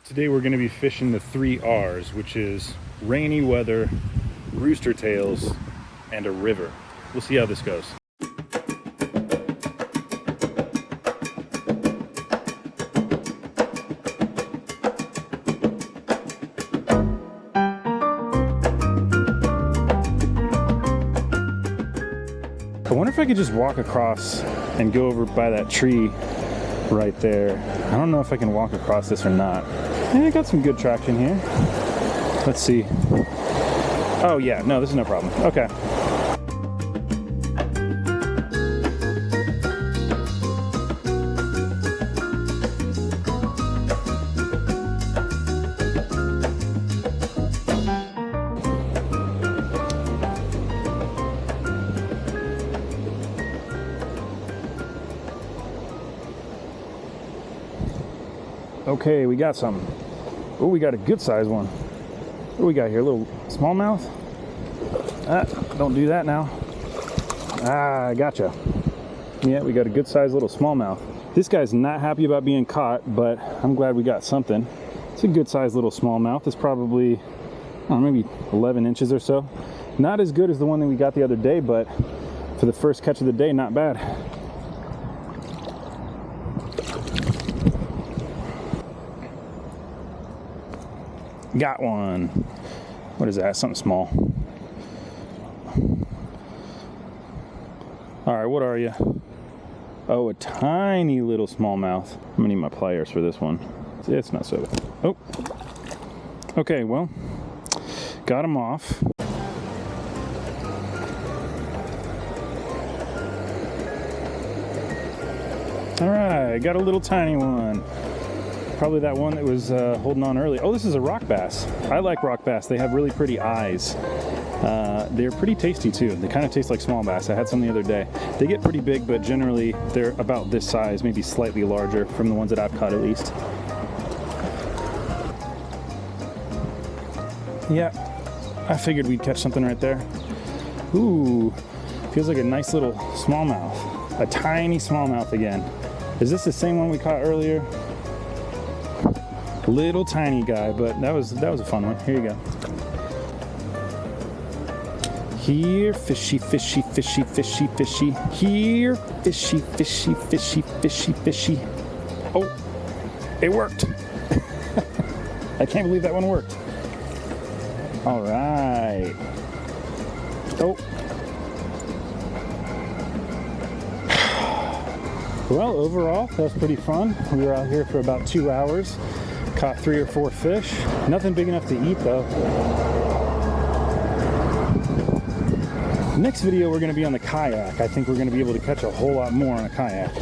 Today we're going to be fishing the 3 R's, which is rainy weather, rooster tails, and a river. We'll see how this goes. I wonder if I could just walk across and go over by that tree right there. I don't know if I can walk across this or not. I got some good traction here. Let's see. Oh yeah, no, this is no problem. Okay. Okay, we got something. Oh, we got a good sized one. What do we got here? A little smallmouth? Don't do that now. Ah, gotcha. Yeah, we got a good sized little smallmouth. This guy's not happy about being caught, but I'm glad we got something. It's a good sized little smallmouth. It's probably, I don't know, maybe 11 inches or so. Not as good as the one that we got the other day, but for the first catch of the day, not bad. Got one. What is that? Something small. All right, what are you? Oh, a tiny little smallmouth. I'm gonna need my pliers for this one. It's not so bad. Oh. Okay, well, got him off. All right, got a little tiny one. Probably that one that was holding on early. Oh, this is a rock bass. I like rock bass. They have really pretty eyes. They're pretty tasty too. They kind of taste like small bass. I had some the other day. They get pretty big, but generally they're about this size, maybe slightly larger from the ones that I've caught at least. Yeah, I figured we'd catch something right there. Ooh, feels like a nice little smallmouth. A tiny smallmouth again. Is this the same one we caught earlier? Little tiny guy, but that was a fun one. Here you go. Here, fishy, fishy, fishy, fishy, fishy. Here, fishy, fishy, fishy, fishy, fishy. Oh, it worked. I can't believe that one worked. All right. Oh. Well, overall, that was pretty fun. We were out here for about 2 hours. Caught 3 or 4 fish. Nothing big enough to eat though. Next video we're going to be on the kayak. I think we're going to be able to catch a whole lot more on a kayak.